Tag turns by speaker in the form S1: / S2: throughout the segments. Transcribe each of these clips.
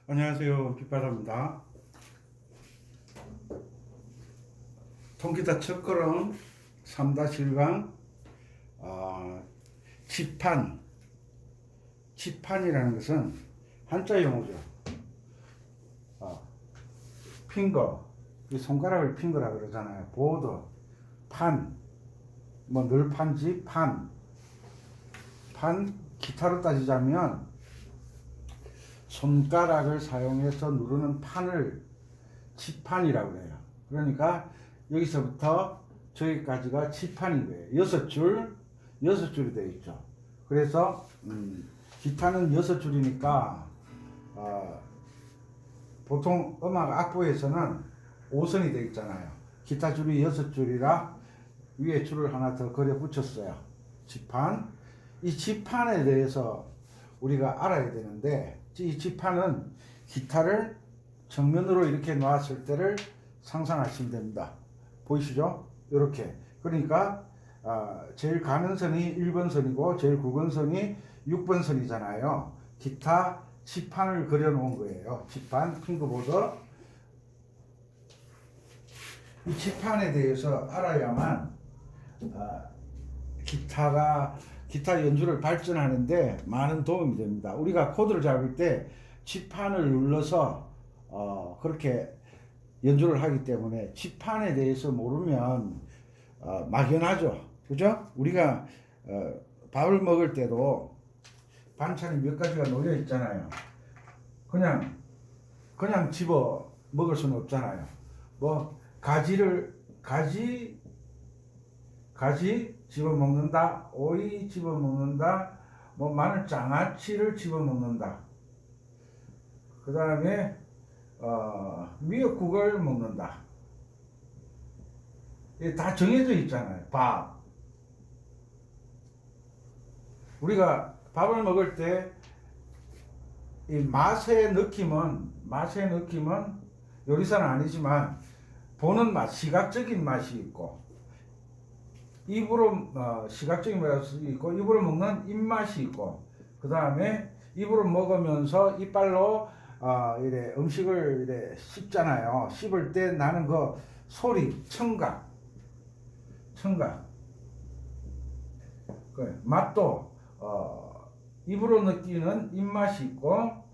S1: 안녕하세요. 빗바라입니다. 통기타 첫걸음 3-1강 지판. 지판이라는 것은 한자 용어죠. 핑거, 이 손가락을 핑거라 그러잖아요. 보드, 판, 뭐 늘판지, 판. 기타로 따지자면 손가락을 사용해서 누르는 판을 지판이라고 해요. 그러니까 여기서부터 저기까지가 지판인 거예요. 6줄이 되어 있죠. 그래서 기타는 6줄이니까 보통 음악 악보에서는 5선이 되어 있잖아요. 기타 줄이 6줄이라 위에 줄을 하나 더 그려 붙였어요. 지판. 이 지판에 대해서 우리가 알아야 되는데, 이 지판은 기타를 정면으로 이렇게 놨을 때를 상상하시면 됩니다. 보이시죠? 이렇게. 그러니까 제일 가는 선이 1번 선이고 제일 굵은 선이 6번 선이잖아요. 기타 지판을 그려 놓은 거예요. 지판, 핑거보드. 이 지판에 대해서 알아야만 기타 연주를 발전하는데 많은 도움이 됩니다. 우리가 코드를 잡을 때 지판을 눌러서 그렇게 연주를 하기 때문에 지판에 대해서 모르면 막연하죠. 그죠? 우리가 밥을 먹을 때도 반찬이 몇 가지가 놓여 있잖아요. 그냥 집어 먹을 수는 없잖아요. 뭐 가지 집어 먹는다, 오이 집어 먹는다, 뭐 마늘 장아찌를 집어 먹는다. 그 다음에 미역국을 먹는다. 이게 다 정해져 있잖아요. 밥. 우리가 밥을 먹을 때 이 맛의 느낌은 요리사는 아니지만 보는 맛, 시각적인 맛이 있고, 입으로 시각적인 맛이 있고, 입으로 먹는 입맛이 있고, 그 다음에 입으로 먹으면서 이빨로 이래 음식을 이래 씹잖아요. 씹을 때 나는 그 소리, 청각. 그 맛도 입으로 느끼는 입맛이 있고,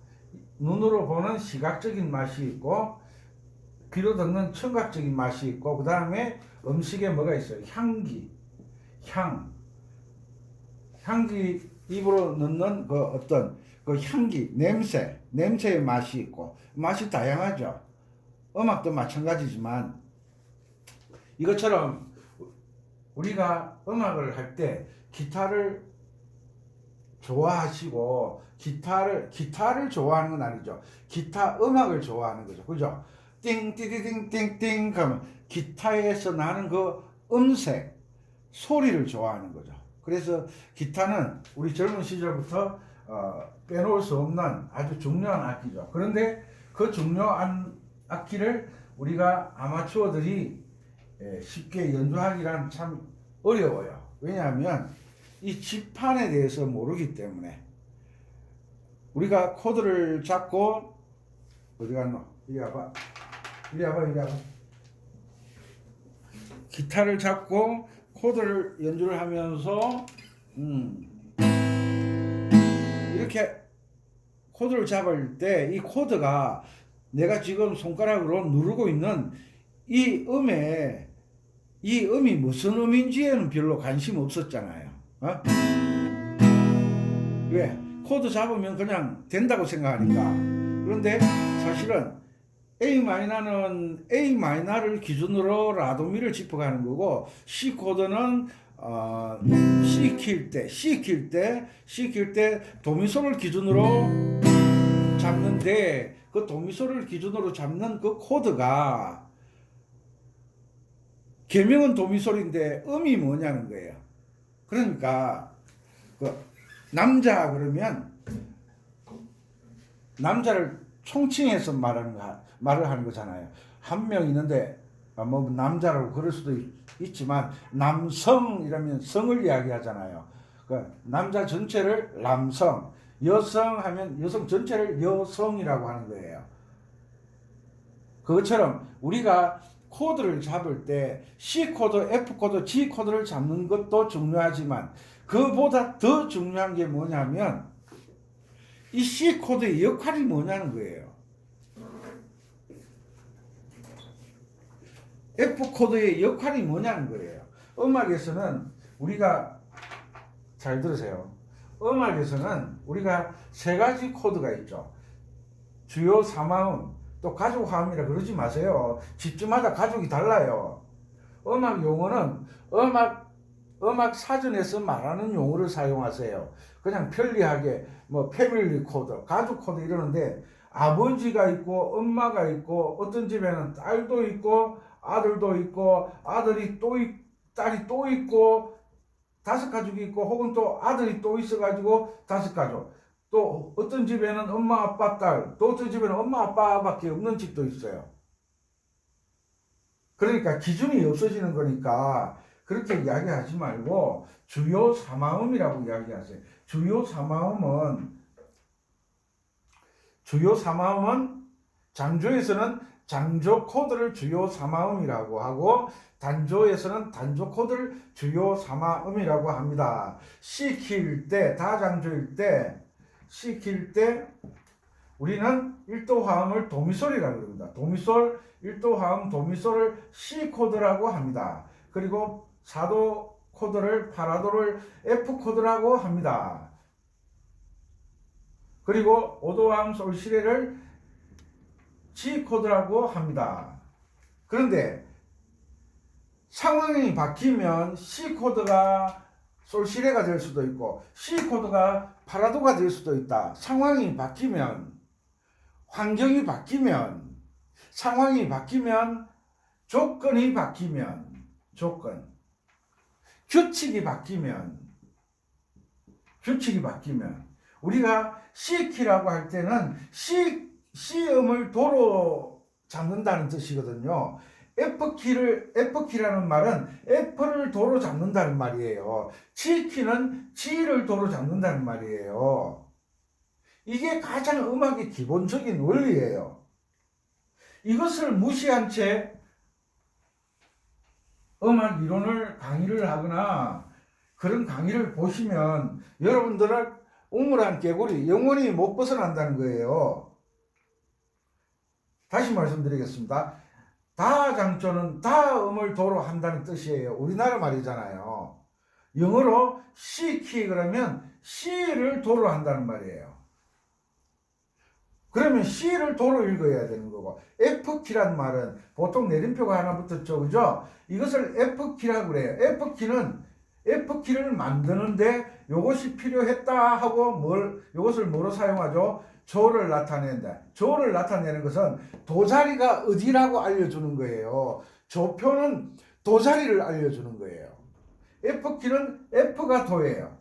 S1: 눈으로 보는 시각적인 맛이 있고, 귀로 듣는 청각적인 맛이 있고, 그 다음에 음식에 뭐가 있어요? 향기, 입으로 넣는 그 어떤 그 향기, 냄새의 맛이 있고, 맛이 다양하죠. 음악도 마찬가지지만, 이것처럼 우리가 음악을 할 때 기타를 좋아하시고, 기타를 좋아하는 건 아니죠. 기타 음악을 좋아하는 거죠. 그죠? 띵띠디띵띵띵 하면 기타에서 나는 그 음색, 소리를 좋아하는 거죠. 그래서 기타는 우리 젊은 시절부터 빼놓을 수 없는 아주 중요한 악기죠. 그런데 그 중요한 악기를 우리가 아마추어들이 쉽게 연주하기란 참 어려워요. 왜냐하면 이 지판에 대해서 모르기 때문에. 우리가 코드를 잡고, 어디 갔노? 이리 와봐. 기타를 잡고 코드를 연주를 하면서 이렇게 코드를 잡을 때 이 코드가 내가 지금 손가락으로 누르고 있는 이 음이 무슨 음인지에는 별로 관심 없었잖아요. 왜? 코드 잡으면 그냥 된다고 생각하니까. 그런데 사실은 A 마이너를 기준으로 라도미를 짚어가는 거고, C 코드는 C 킬 때 도미솔을 기준으로 잡는데, 그 도미솔을 기준으로 잡는 그 코드가 계명은 도미솔인데 음이 뭐냐는 거예요. 그러니까 그 남자 그러면 남자를 총칭해서 말을 하는 거잖아요. 한 명 있는데 뭐 남자라고 그럴 수도 있지만 남성이라면 성을 이야기하잖아요. 그 남자 전체를 남성, 여성 하면 여성 전체를 여성이라고 하는 거예요. 그것처럼 우리가 코드를 잡을 때 C 코드, F 코드, G 코드를 잡는 것도 중요하지만 그보다 더 중요한 게 뭐냐면 이 C 코드의 역할이 뭐냐는 거예요. F 코드의 역할이 뭐냐는 거예요. 음악에서는 우리가 잘 들으세요. 음악에서는 우리가 세 가지 코드가 있죠. 주요 3화음, 또 가족 화음이라 그러지 마세요. 집집마다 가족이 달라요. 음악 용어는 음악 사전에서 말하는 용어를 사용하세요. 그냥 편리하게 뭐 패밀리 코드, 가족 코드 이러는데 아버지가 있고 엄마가 있고 어떤 집에는 딸도 있고 아들도 있고 아들이 또 딸이 또 있고 5가족이 있고 혹은 또 아들이 또 있어가지고 5가족, 또 어떤 집에는 엄마 아빠 딸, 또 어떤 집에는 엄마 아빠밖에 없는 집도 있어요. 그러니까 기준이 없어지는 거니까 그렇게 이야기하지 말고 주요 3화음이라고 이야기하세요. 주요 3화음은 장조에서는 장조 코드를 주요 3화음이라고 하고 단조에서는 단조 코드를 주요 3화음이라고 합니다. C 키일 때, 다장조일 때, C 키일 때 우리는 1도 화음을 도미솔이라고 합니다. 도미솔, 1도 화음 도미솔을 C 코드라고 합니다. 그리고 4도 코드를 파라도를 F 코드라고 합니다. 그리고 5도 화음 솔시레를 G 코드라고 합니다. 그런데 상황이 바뀌면 C 코드가 솔시레가 될 수도 있고 C 코드가 파라도가 될 수도 있다. 상황이 바뀌면, 환경이 바뀌면, 상황이 바뀌면, 조건이 바뀌면, 규칙이 바뀌면 우리가 C키라고 할 때는 C음을 도로 잡는다는 뜻이거든요. F키라는 말은 F를 도로 잡는다는 말이에요. G키는 G를 도로 잡는다는 말이에요. 이게 가장 음악의 기본적인 원리예요. 이것을 무시한 채 음악 이론을 강의를 하거나 그런 강의를 보시면 여러분들은 우물한 개구리 영원히 못 벗어난다는 거예요. 다시 말씀드리겠습니다. 다장조는 다음을 도로 한다는 뜻이에요. 우리나라 말이잖아요. 영어로 C키 그러면 C를 도로 한다는 말이에요. 그러면 C를 도로 읽어야 되는 거고, F키란 말은 보통 내림표가 하나 붙었죠, 그죠? 이것을 F키라고 그래요. F키를 만드는데 이것이 필요했다 하고 이것을 뭐로 사용하죠? 조를 나타낸다. 조를 나타내는 것은 도자리가 어디라고 알려주는 거예요. 조표는 도자리를 알려주는 거예요. F키는 F가 도예요.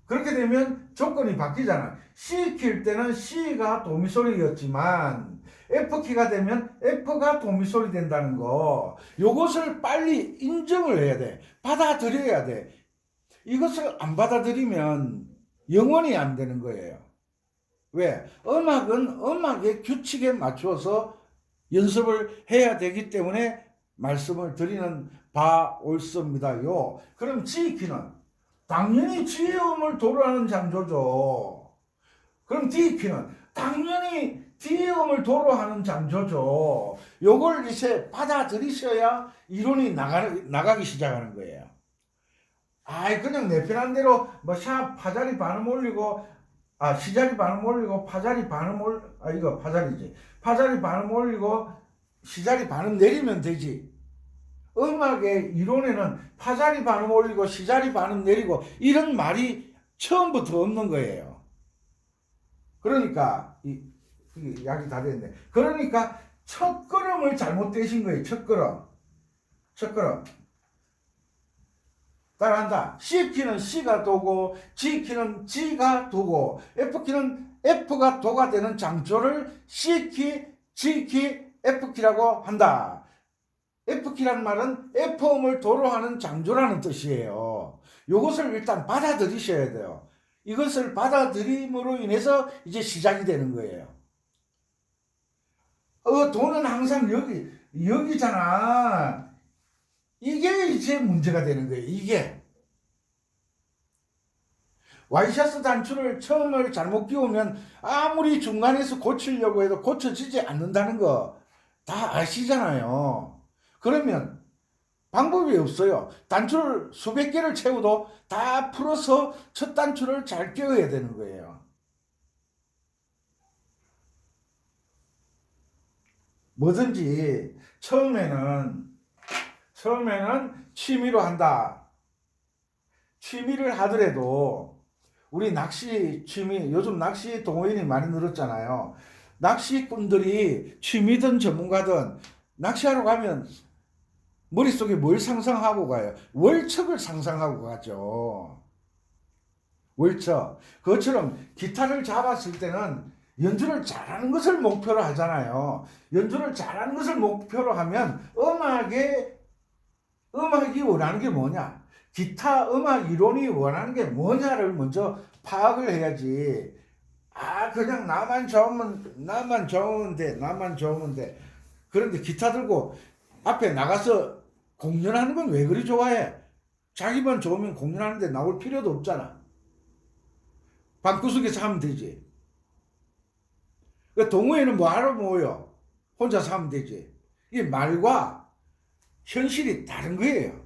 S1: 그렇게 되면 조건이 바뀌잖아. C키일 때는 C가 도미솔이었지만 F키가 되면 F가 도미솔이 된다는 거. 이것을 빨리 인정을 해야 돼. 받아들여야 돼. 이것을 안 받아들이면 영원히 안 되는 거예요. 왜? 음악은 음악의 규칙에 맞춰서 연습을 해야 되기 때문에 말씀을 드리는 바 옳습니다요. 그럼 G키는 당연히 G음을 도로 하는 장조죠. 그럼 D키는 당연히 D음을 도로 하는 장조죠. 요걸 이제 받아들이셔야 이론이 나가기 시작하는 거예요. 그냥 내 편한 대로 뭐 파자리 반음 올리고 시자리 반음 올리고 파자리 반음 이거 파자리지. 파자리 반음 올리고 시자리 반음 내리면 되지. 음악의 이론에는 파자리 반음 올리고 시자리 반음 내리고 이런 말이 처음부터 없는 거예요. 그러니까 이게 약이 다 됐네. 그러니까 첫 걸음을 잘못되신 거예요. 첫 걸음. 따라한다. C키는 C가 도고 G키는 G가 도고 F키는 F가 도가 되는 장조를 C키, G키, F키라고 한다. F키란 말은 F음을 도로 하는 장조라는 뜻이에요. 이것을 일단 받아들이셔야 돼요. 이것을 받아들임으로 인해서 이제 시작이 되는 거예요. 돈은 항상 여기잖아. 이게 이제 문제가 되는 거예요. 이게. 와이셔츠 단추를 처음을 잘못 끼우면 아무리 중간에서 고치려고 해도 고쳐지지 않는다는 거 다 아시잖아요. 그러면 방법이 없어요. 단추를 수백 개를 채워도 다 풀어서 첫 단추를 잘 끼워야 되는 거예요. 뭐든지 처음에는 취미로 한다. 취미를 하더라도 우리 낚시 취미, 요즘 낚시 동호인이 많이 늘었잖아요. 낚시꾼들이 취미든 전문가든 낚시하러 가면 머릿속에 뭘 상상하고 가요? 월척을 상상하고 가죠. 월척. 그것처럼 기타를 잡았을 때는 연주를 잘하는 것을 목표로 하잖아요. 연주를 잘하는 것을 목표로 하면 음악이 원하는 게 뭐냐? 기타 음악 이론이 원하는 게 뭐냐를 먼저 파악을 해야지. 그냥 나만 좋으면 돼. 그런데 기타 들고 앞에 나가서 공연하는 건 왜 그리 좋아해? 자기만 좋으면 공연하는데 나올 필요도 없잖아. 방구석에서 하면 되지. 동호회는 뭐하러 모여? 혼자서 하면 되지. 이 말과 현실이 다른 거예요.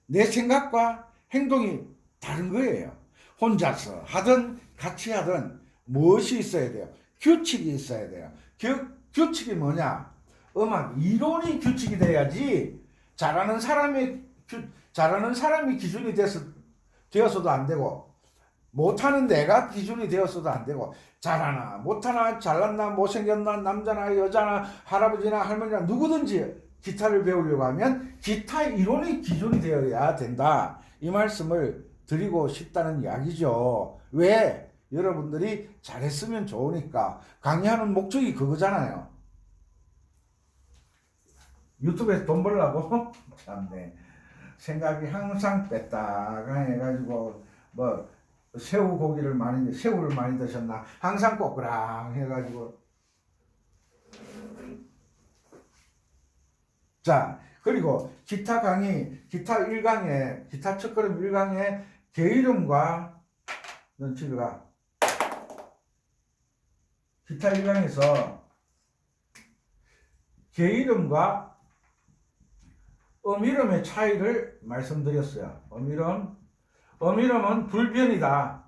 S1: 내 생각과 행동이 다른 거예요. 혼자서 하든 같이 하든 무엇이 있어야 돼요? 규칙이 있어야 돼요. 규칙이 뭐냐? 음악 이론이 규칙이 돼야지 잘하는 사람이 기준이 되어서도 안 되고 못하는 내가 기준이 되어서도 안 되고 잘하나 못하나 잘났나 못생겼나 남자나 여자나 할아버지나 할머니나 누구든지 기타를 배우려고 하면 기타 이론이 기준이 되어야 된다. 이 말씀을 드리고 싶다는 이야기죠. 왜? 여러분들이 잘했으면 좋으니까. 강의하는 목적이 그거잖아요. 유튜브에서 돈 벌려고? 참네. 생각이 항상 뺐다가 해가지고 새우를 많이 드셨나? 항상 꼬꾸랑 해가지고. 자, 그리고 기타 강의, 기타 1강에, 기타 첫걸음 1강에 게으름과 넌 집에 가. 기타 1강에서 게으름과 어미름의 차이를 말씀드렸어요. 어미름은 불변이다.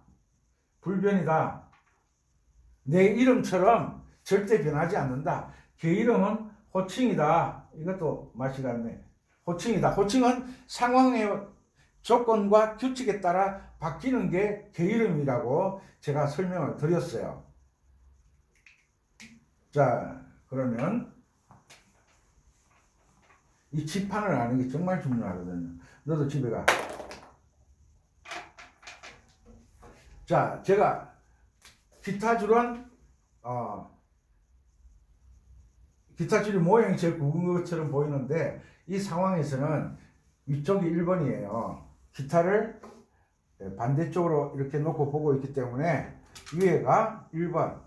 S1: 내 이름처럼 절대 변하지 않는다. 게으름은 호칭이다. 이것도 맛이 같네. 호칭이다. 호칭은 상황의 조건과 규칙에 따라 바뀌는 게 게으름이라고 제가 설명을 드렸어요. 자, 그러면 이 지판을 아는 게 정말 중요하거든요. 너도 집에 가. 자, 제가 기타줄은 기타줄이 모양이 제일 굵은 것처럼 보이는데 이 상황에서는 위쪽이 1번이에요. 기타를 반대쪽으로 이렇게 놓고 보고 있기 때문에 위에가 1번.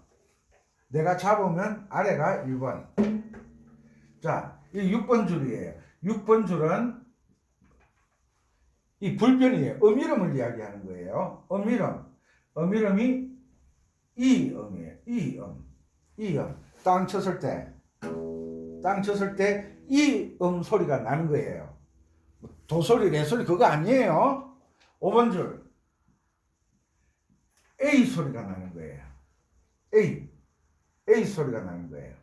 S1: 내가 잡으면 아래가 1번. 자, 이 6번 줄이에요. 6번 줄은 이 불변이에요. 어미름을 이야기하는 거예요. 어미름이 이음이에요. 이음. 땅 쳤을 때 이음 소리가 나는 거예요. 도소리, 레소리 그거 아니에요. 5번 줄 A 소리가 나는 거예요. A 소리가 나는 거예요.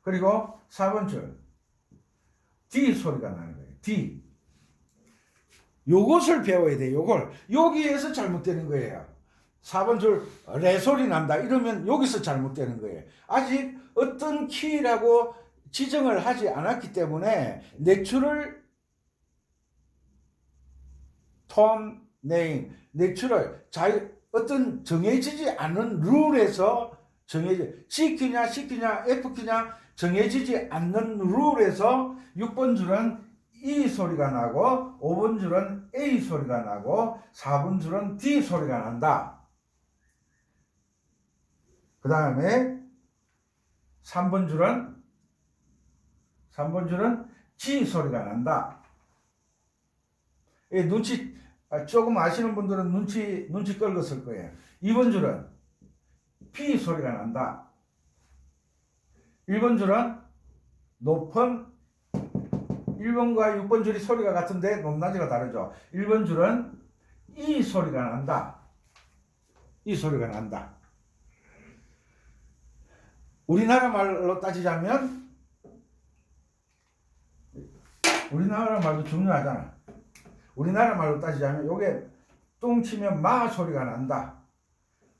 S1: 그리고 4번 줄 D 소리가 나는 거예요. D. 요것을 배워야 돼. 여기에서 잘못되는 거예요. 4번 줄 레 소리 난다 이러면 여기서 잘못되는 거예요. 아직 어떤 키라고 지정을 하지 않았기 때문에 내추럴 톤 네임, 내추럴 어떤 정해지지 않은 룰에서 G키냐 C키냐 F키냐 정해지지 않는 룰에서 6번 줄은 E 소리가 나고 5번 줄은 A 소리가 나고 4번 줄은 D 소리가 난다. 그 다음에 3번 줄은 G 소리가 난다. 눈치 조금 아시는 분들은 눈치 끌었을 거예요. 2번 줄은 P 소리가 난다. 1번 줄은 높은 1번과 6번 줄이 소리가 같은데 높낮이가 다르죠. 1번 줄은 E 소리가 난다. E 소리가 난다. 우리나라 말로 따지자면 우리나라 말도 중요하잖아. 우리나라 말로 따지자면 요게 똥 치면 마 소리가 난다.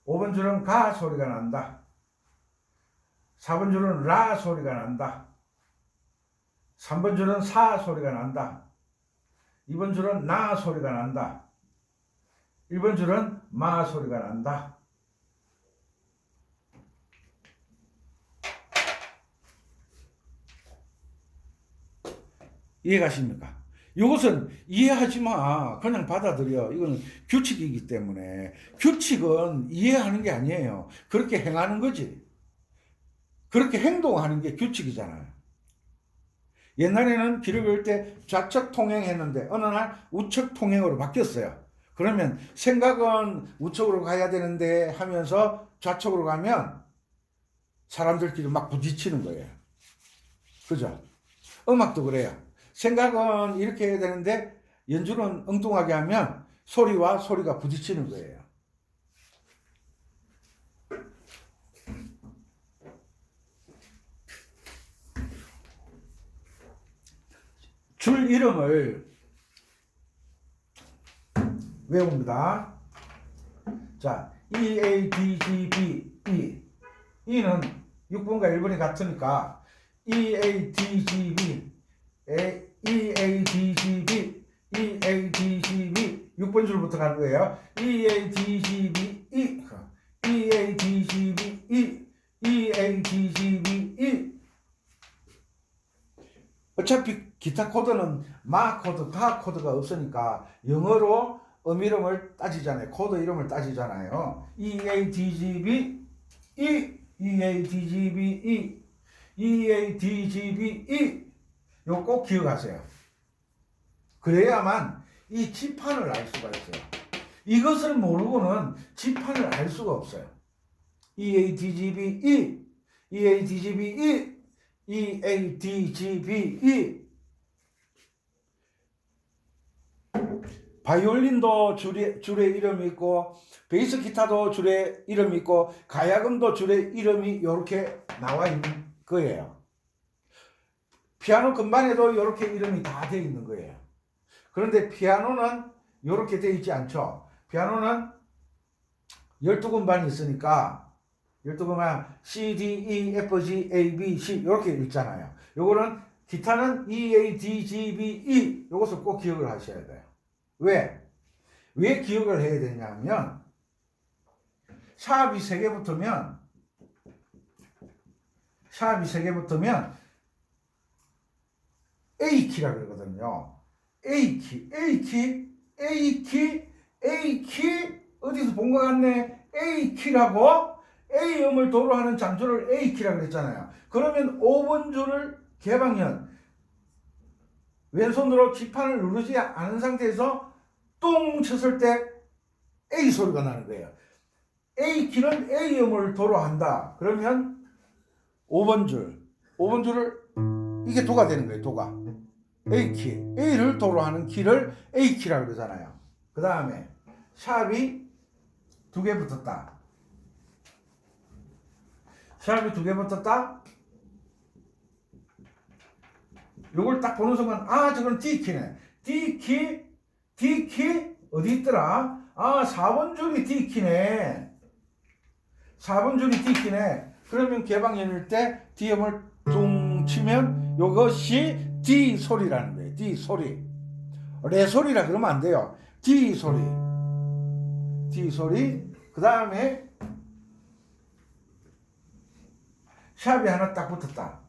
S1: 5번 줄은 가 소리가 난다. 4번 줄은 라 소리가 난다. 3번 줄은 사 소리가 난다. 2번 줄은 나 소리가 난다. 1번 줄은 마 소리가 난다. 이해가십니까? 이것은 이해하지 마. 그냥 받아들여. 이거는 규칙이기 때문에. 규칙은 이해하는 게 아니에요. 그렇게 행하는 거지. 그렇게 행동하는 게 규칙이잖아요. 옛날에는 길을 그을 때 좌측 통행했는데 어느 날 우측 통행으로 바뀌었어요. 그러면 생각은 우측으로 가야 되는데 하면서 좌측으로 가면 사람들끼리 막 부딪히는 거예요. 그죠? 음악도 그래요. 생각은 이렇게 해야 되는데 연주는 엉뚱하게 하면 소리와 소리가 부딪히는 거예요. 줄 이름을 외웁니다. 자, E, A, D, G, B, E. E는 6번과 1번이 같으니까 E, A, D, G, B. E, A, D, G, B. E, A, D, G, B. 6번 줄부터 가는 거예요. E, A, D, G, B, E. E, A, D, G, B, E. E, A, D, G, B, E. 어차피 기타 코드는 마 코드, 가 코드가 없으니까 영어로 이름을 따지잖아요. 코드 이름을 따지잖아요. E, A, D, G, B, E. E, A, D, G, B, E. E, A, D, G, B, E. 이거 꼭 기억하세요. 그래야만 이 지판을 알 수가 있어요. 이것을 모르고는 지판을 알 수가 없어요. E, A, D, G, B, E. E, A, D, G, B, E. E, A, D, G, B, E. 바이올린도 줄에 이름이 있고 베이스 기타도 줄에 이름이 있고 가야금도 줄에 이름이 이렇게 나와 있는 거예요. 피아노 건반에도 이렇게 이름이 다 되어 있는 거예요. 그런데 피아노는 이렇게 되어 있지 않죠. 피아노는 12건반이 있으니까 12건반 C, D, E, F, G, A, B, C 이렇게 있잖아요. 요거는 기타는 E, A, D, G, B, E 이것을 꼭 기억을 하셔야 돼요. 왜 기억을 해야 되냐면 샵이 3개 붙으면 A키라 그러거든요. A키 어디서 본 것 같네. A키라고 A음을 도로 하는 장조를 A키라 그랬잖아요. 그러면 5번 줄을 개방현 왼손으로 지판을 누르지 않은 상태에서 똥 쳤을 때 A 소리가 나는 거예요. A키는 A음을 도로 한다. 그러면 5번 줄을 이게 도가 되는 거예요. 도가 A키, A를 도로 하는 키를 A키라고 그러잖아요. 그 다음에 샵이 2개 붙었다. 샵이 2개 붙었다. 요걸 딱 보는 순간 저건 D키네. D키 어디 있더라? 4번 줄이 D키네. 4번 줄이 D키네. 그러면 개방 열릴 때 D음을 뚱 치면 요것이 D 소리라는 거예요. D 소리. 레 소리라 그러면 안 돼요. D 소리. 그 다음에 샵이 하나 딱 붙었다.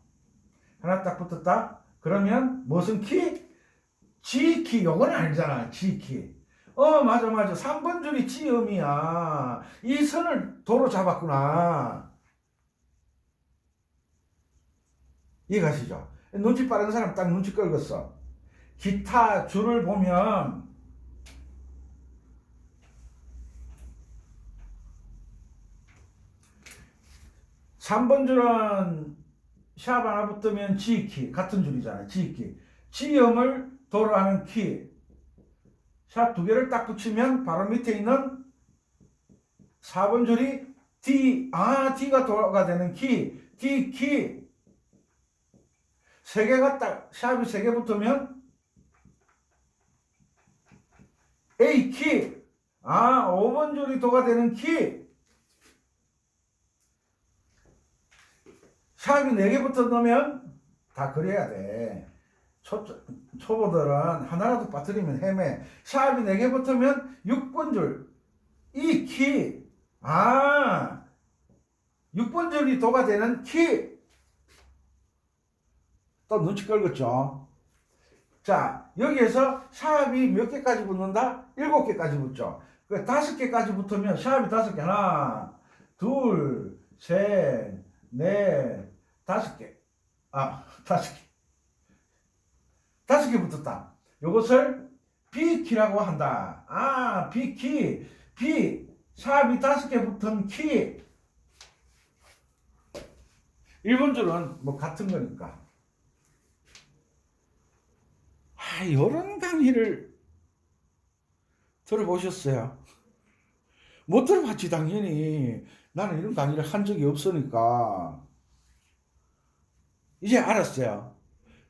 S1: 그러면 무슨 키? G키 요건 아니잖아. G키. 맞아. 3번 줄이 G음이야. 이 선을 도로 잡았구나. 이해가시죠? 눈치 빠른 사람 딱 눈치 끌었어. 기타 줄을 보면 3번 줄은 샵 하나 붙으면 G키 같은 줄이잖아요. G키. G음을 도로 하는 키. 샵 두 개를 딱 붙이면 바로 밑에 있는 4번 줄이 D. D가 도로가 되는 키. D키. 세 개가 딱 샵이 세 개 붙으면 A키. 5번 줄이 도가 되는 키. 샵이 4개부터 넣으면 다 그래야 돼. 초보들은 하나라도 빠뜨리면 헤매. 샵이 4개 붙으면 6번 줄. 이 키. 6번 줄이 도가 되는 키. 또 눈치 끌겠죠. 자, 여기에서 샵이 몇 개까지 붙는다? 7개까지 붙죠. 5개까지 붙으면 샵이 5개. 하나, 둘, 셋, 넷, 5개. 5개. 5개 붙었다. 이것을 B키라고 한다. B키. B. 샵이 5개 붙은 키. 1번 줄은 뭐 같은 거니까. 이런 강의를 들어보셨어요? 못 들어봤지, 당연히. 나는 이런 강의를 한 적이 없으니까. 이제 알았어요.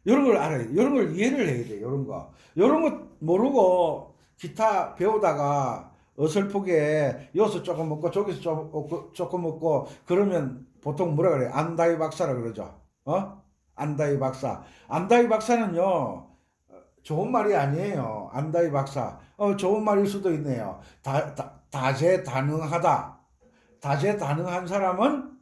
S1: 이런 걸 알아야 돼. 이런 걸 이해를 해야 돼. 이런 거. 이런 거 모르고 기타 배우다가 어설프게 여기서 조금 먹고 저기서 조금 먹고 그러면 보통 뭐라 그래? 안다이 박사라 그러죠. 안다이 박사. 안다이 박사는요. 좋은 말이 아니에요. 안다이 박사. 좋은 말일 수도 있네요. 다재다능하다. 다재다능한 사람은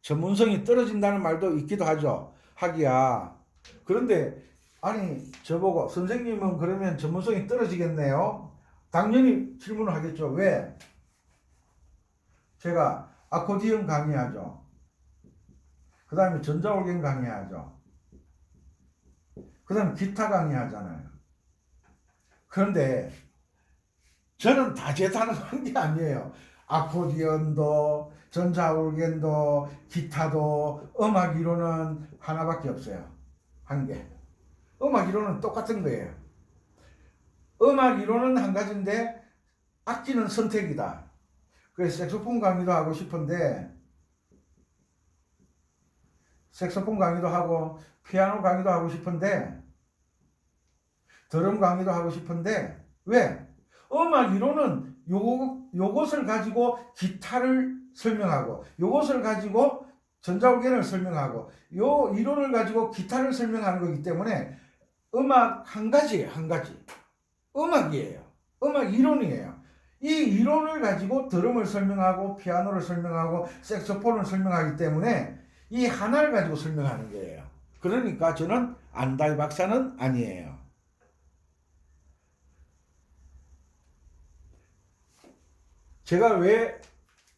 S1: 전문성이 떨어진다는 말도 있기도 하죠. 하기야. 그런데 아니 저보고 선생님은 그러면 전문성이 떨어지겠네요. 당연히 질문을 하겠죠. 왜? 제가 아코디언 강의하죠. 그 다음에 전자올겐 강의하죠. 그 다음에 기타 강의하잖아요. 그런데 저는 다재다능한 게 아니에요. 아코디언도 전자올겐도 기타도 음악 이론은 하나밖에 없어요. 한 개. 음악 이론은 똑같은 거예요. 음악 이론은 한 가지인데 악기는 선택이다. 그래서 색소폰 강의도 하고 싶은데 색소폰 강의도 하고 피아노 강의도 하고 싶은데 드럼 강의도 하고 싶은데 왜? 음악 이론은 요것을 가지고 기타를 설명하고 요것을 가지고 전자올겐을 설명하고 요 이론을 가지고 기타를 설명하는 거기 때문에 음악 한 가지 음악이에요. 음악 이론이에요. 이 이론을 가지고 드럼을 설명하고 피아노를 설명하고 색소폰을 설명하기 때문에 이 하나를 가지고 설명하는 거예요. 그러니까 저는 안다이 박사는 아니에요. 제가 왜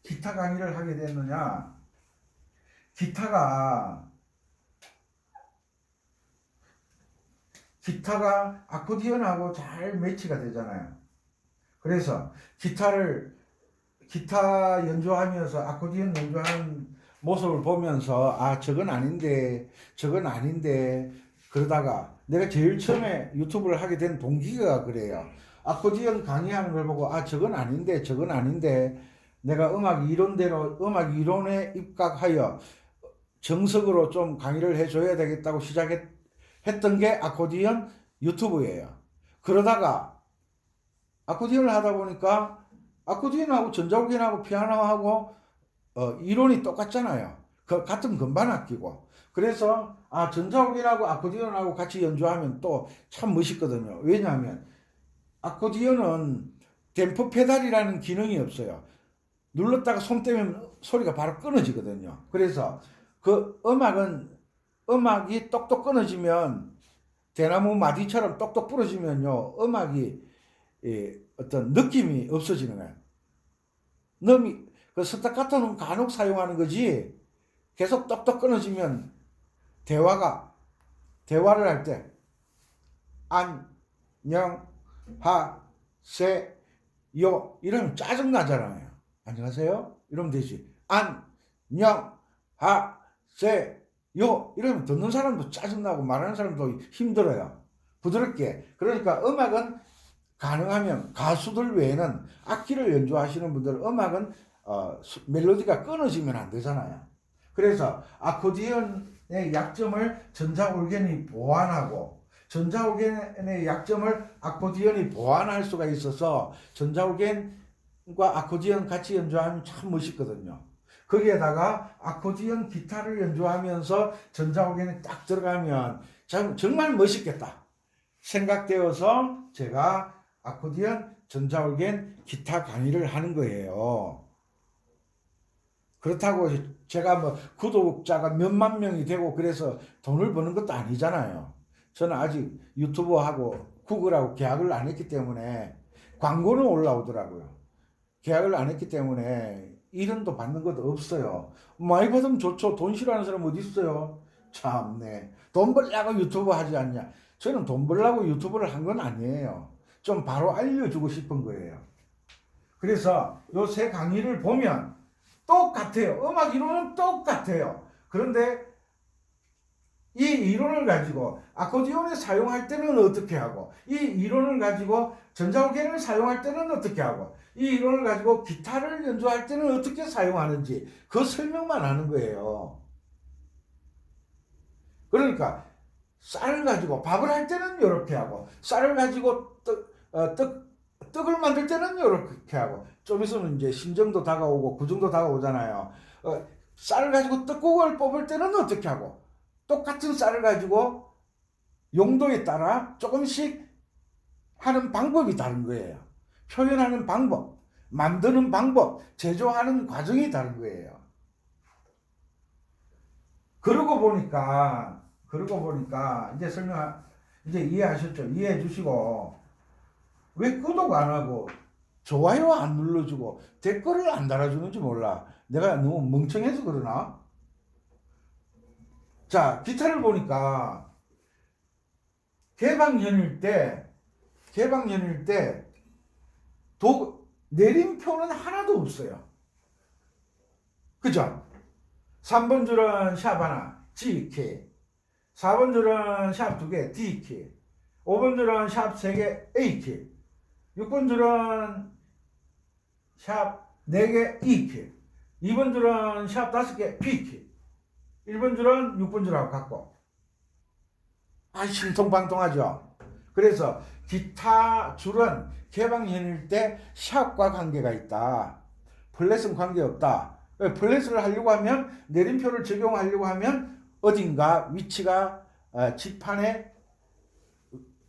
S1: 기타 강의를 하게 됐느냐? 기타가 아코디언하고 잘 매치가 되잖아요. 그래서 기타 연주하면서 아코디언 연주하는 모습을 보면서 저건 아닌데 그러다가 내가 제일 처음에 유튜브를 하게 된 동기가 그래요. 아코디언 강의하는 걸 보고 저건 아닌데 내가 음악 이론에 입각하여 정석으로 좀 강의를 해줘야 되겠다고 시작했던 게 아코디언 유튜브예요. 그러다가 아코디언을 하다 보니까 아코디언하고 전자올겐하고 피아노하고 이론이 똑같잖아요. 같은 건반악기고. 그래서 전자올겐하고 아코디언하고 같이 연주하면 또 참 멋있거든요. 왜냐하면 아코디언은 댐프 페달이라는 기능이 없어요. 눌렀다가 손 떼면 소리가 바로 끊어지거든요. 그래서 그 음악이 똑똑 끊어지면 대나무 마디처럼 똑똑 부러지면요, 음악이 어떤 느낌이 없어지는 거예요. 너무 그 스타카토는 간혹 사용하는 거지, 계속 똑똑 끊어지면 대화를 할 때 안녕 하세 요 이러면 짜증 나잖아요. 안녕하세요 이러면 되지. 안녕 하세 요 이러면 듣는 사람도 짜증나고 말하는 사람도 힘들어요. 부드럽게. 그러니까 음악은 가능하면 가수들 외에는 악기를 연주하시는 분들은 음악은 멜로디가 끊어지면 안 되잖아요. 그래서 아코디언의 약점을 전자올겐이 보완하고 전자올겐의 약점을 아코디언이 보완할 수가 있어서 전자올겐과 아코디언 같이 연주하면 참 멋있거든요. 거기에다가 아코디언 기타를 연주하면서 전자올겐이 딱 들어가면 정말 멋있겠다 생각되어서 제가 아코디언, 전자올겐, 기타 강의를 하는 거예요. 그렇다고 제가 뭐 구독자가 몇만 명이 되고 그래서 돈을 버는 것도 아니잖아요. 저는 아직 유튜브하고 구글하고 계약을 안 했기 때문에 광고는 올라오더라고요. 계약을 안 했기 때문에 1원도 받는 것도 없어요. 많이 받으면 좋죠. 돈 싫어하는 사람 어디 있어요? 참네. 돈 벌려고 유튜브 하지 않냐. 저는 돈 벌려고 유튜브를 한 건 아니에요. 좀 바로 알려주고 싶은 거예요. 그래서 요 세 강의를 보면 똑같아요. 음악 이론은 똑같아요. 그런데 이 이론을 가지고 아코디온을 사용할 때는 어떻게 하고, 이 이론을 가지고 전자올겐을 사용할 때는 어떻게 하고, 이 이론을 가지고 기타를 연주할 때는 어떻게 사용하는지 그 설명만 하는 거예요. 그러니까 쌀을 가지고 밥을 할 때는 이렇게 하고, 쌀을 가지고 떡을 만들 때는 이렇게 하고, 좀 있으면 이제 신정도 다가오고 구정도 다가오잖아요. 쌀을 가지고 떡국을 뽑을 때는 어떻게 하고, 똑같은 쌀을 가지고 용도에 따라 조금씩 하는 방법이 다른 거예요. 표현하는 방법, 만드는 방법, 제조하는 과정이 다른 거예요. 그러고 보니까 이제 이제 이해하셨죠? 이해해 주시고, 왜 구독 안 하고 좋아요 안 눌러주고 댓글을 안 달아주는지 몰라. 내가 너무 멍청해서 그러나? 자, 기타를 보니까 개방현일 때 내림표는 하나도 없어요. 그죠? 3번 줄은 샵 하나 G키, 4번 줄은 샵 2개 D키, 5번 줄은 샵 3개 A키, 6번 줄은 샵 4개 E키, 2번 줄은 샵 5개 B키, 1번 줄은 6번 줄하고 같고. 신통방통하죠. 그래서 기타 줄은 개방현일 때 샵과 관계가 있다. 플랫은 관계없다. 플랫을 하려고 하면, 내림표를 적용하려고 하면 어딘가 위치가 지판에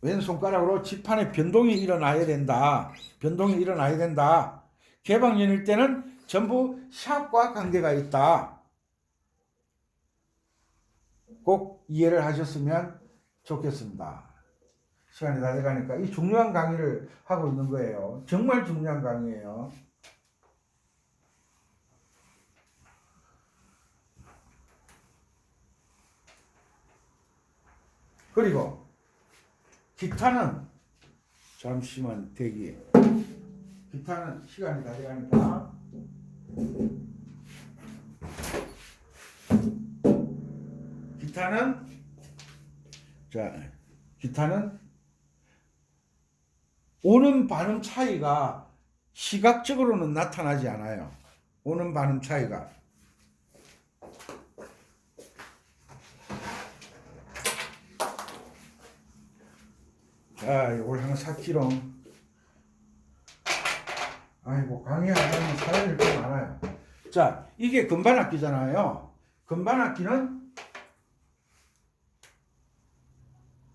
S1: 왼손가락으로 지판에 변동이 일어나야 된다. 개방현일 때는 전부 샵과 관계가 있다. 꼭 이해를 하셨으면 좋겠습니다. 시간이 다 돼가니까 이 중요한 강의를 하고 있는 거예요. 정말 중요한 강의예요. 그리고 기타는, 잠시만 대기. 기타는 시간이 다 돼가니까 기타는 오는 반음 차이가 시각적으로는 나타나지 않아요. 오는 반음 차이가. 자, 이걸 하나 샀지롱. 아이고, 강의하려면 사야 될 게 많아요. 자, 이게 건반악기잖아요. 건반악기는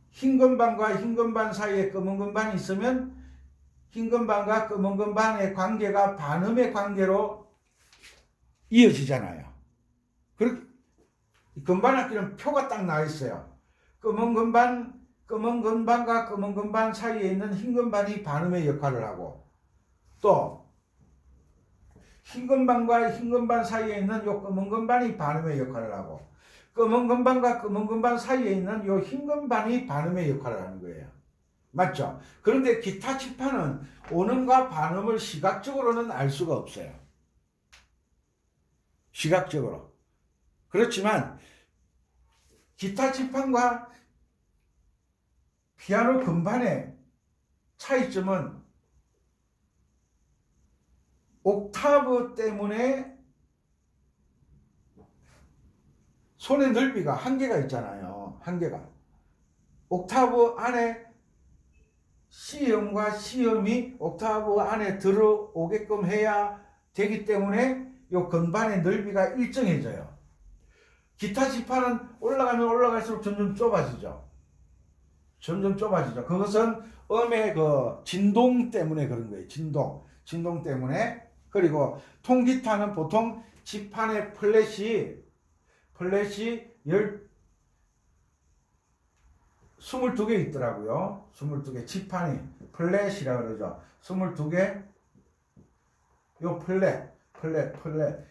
S1: 흰 건반과 흰 건반 사이에 검은 건반이 있으면 흰 건반과 검은 건반의 관계가 반음의 관계로 이어지잖아요. 그렇게 건반악기는 표가 딱 나와 있어요. 검은 건반 검은 건반과 검은 건반 사이에 있는 흰 건반이 반음의 역할을 하고, 또 흰 건반과 흰 건반 사이에 있는 요 검은 건반이 반음의 역할을 하고, 검은 건반과 검은 건반 사이에 있는 요 흰 건반이 반음의 역할을 하는 거예요. 맞죠? 그런데 기타 지파는 오음과 반음을 시각적으로는 알 수가 없어요. 시각적으로. 그렇지만 기타 지판과 피아노 건반의 차이점은 옥타브 때문에 손의 넓이가 한계가 있잖아요. 한계가. 옥타브 안에 C음과 C음이 옥타브 안에 들어오게끔 해야 되기 때문에 이 건반의 넓이가 일정해져요. 기타 지파는 올라가면 올라갈수록 점점 좁아지죠. 점점 좁아지죠. 그것은 음의 그 진동 때문에 그런 거예요. 진동 때문에. 그리고 통기타는 보통 지판의 플랫이 22개 있더라고요. 22개. 지판이 플랫이라 그러죠. 22개. 요 플랫.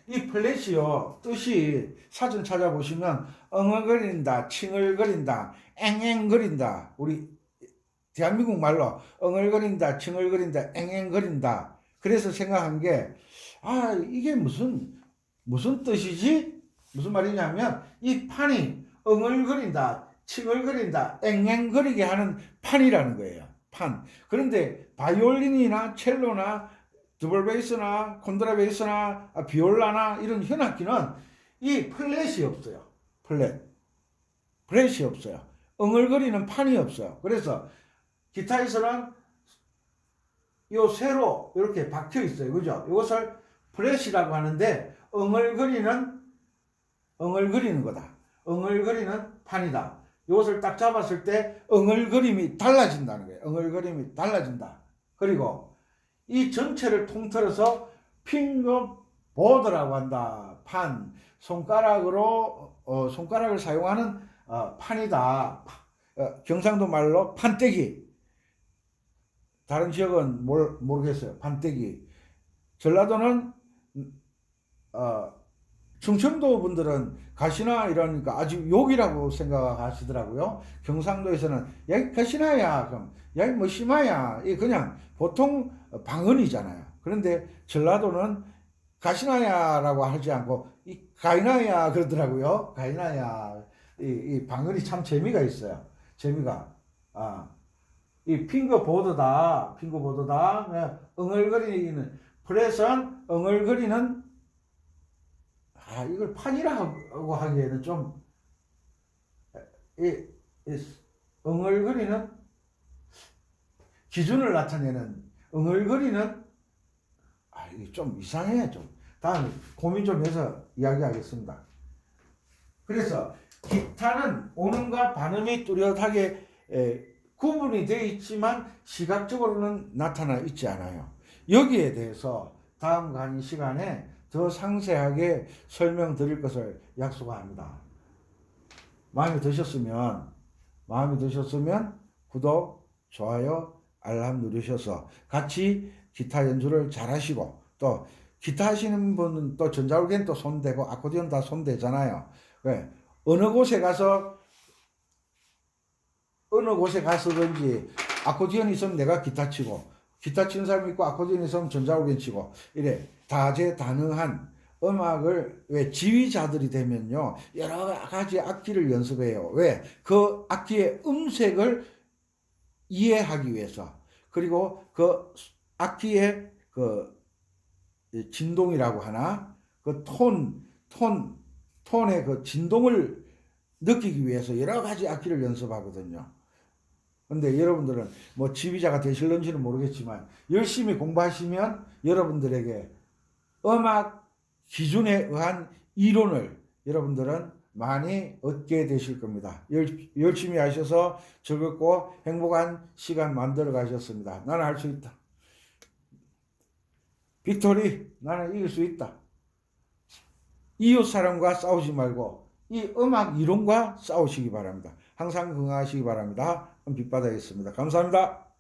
S1: 이 플랫이요. 뜻이 사전 찾아보시면 엉얼거린다, 칭얼거린다, 앵앵거린다. 우리 대한민국 말로 엉얼거린다, 칭얼거린다, 앵앵거린다. 그래서 생각한 게, 이게 무슨 뜻이지? 무슨 말이냐면, 이 판이 엉얼거린다, 칭얼거린다, 앵앵거리게 하는 판이라는 거예요. 판. 그런데 바이올린이나 첼로나 더블 베이스나 콘트라베이스나 비올라나 이런 현악기는 이 플랫이 없어요. 플랫이 없어요. 엉얼거리는 판이 없어요. 그래서 기타에서는 요 세로 이렇게 박혀 있어요. 그죠? 이것을 플랫이라고 하는데 엉얼거리는 거다. 엉얼거리는 판이다. 이것을 딱 잡았을 때 엉얼거림이 달라진다는 거예요. 엉얼거림이 달라진다. 그리고 이 전체를 통틀어서 핑거보드라고 한다. 판, 손가락을 사용하는 판이다. 경상도 말로 판때기. 다른 지역은 모르겠어요. 판때기. 전라도는 충청도 분들은 가시나 이러니까 아주 욕이라고 생각하시더라고요. 경상도에서는 야 가시나야, 그럼 야 뭐 심하야, 이 그냥 보통 방언이잖아요. 그런데 전라도는 가시나야라고 하지 않고 이 가이나야 그러더라고요. 가이나야. 이 방언이 참 재미가 있어요. 재미가. 이 핑거보드다. 엉얼거리는 플랫은 엉얼거리는 이걸 판이라고 하기에는 좀 엉얼거리는 기준을 나타내는 엉얼거리는 이게 좀 이상해. 좀 다음에 고민 좀 해서 이야기하겠습니다. 그래서 기타는 오음과 반음이 뚜렷하게 구분이 되어 있지만 시각적으로는 나타나 있지 않아요. 여기에 대해서 다음 강의 시간에 더 상세하게 설명드릴 것을 약속합니다. 마음에 드셨으면 구독, 좋아요, 알람 누르셔서 같이 기타 연주를 잘 하시고, 또 기타 하시는 분은 또 전자올겐 또 손대고 아코디언 다 손대잖아요. 어느 곳에 가서든지 아코디언이 있으면 내가 기타 치고, 기타 치는 사람이 있고 아코디언이 있으면 전자올겐 치고, 이래 다재다능한 음악을, 왜 지휘자들이 되면요 여러 가지 악기를 연습해요. 왜? 그 악기의 음색을 이해하기 위해서, 그리고 그 악기의 그 진동이라고 하나, 그 톤의 그 진동을 느끼기 위해서 여러 가지 악기를 연습하거든요. 근데 여러분들은 뭐 지휘자가 되실런지는 모르겠지만 열심히 공부하시면 여러분들에게 음악 기준에 의한 이론을 여러분들은 많이 얻게 되실 겁니다. 열심히 하셔서 즐겁고 행복한 시간 만들어 가셨습니다. 나는 할 수 있다. 빅토리, 나는 이길 수 있다. 이웃 사람과 싸우지 말고 이 음악 이론과 싸우시기 바랍니다. 항상 건강하시기 바랍니다. 빛바닥에 있습니다. 감사합니다.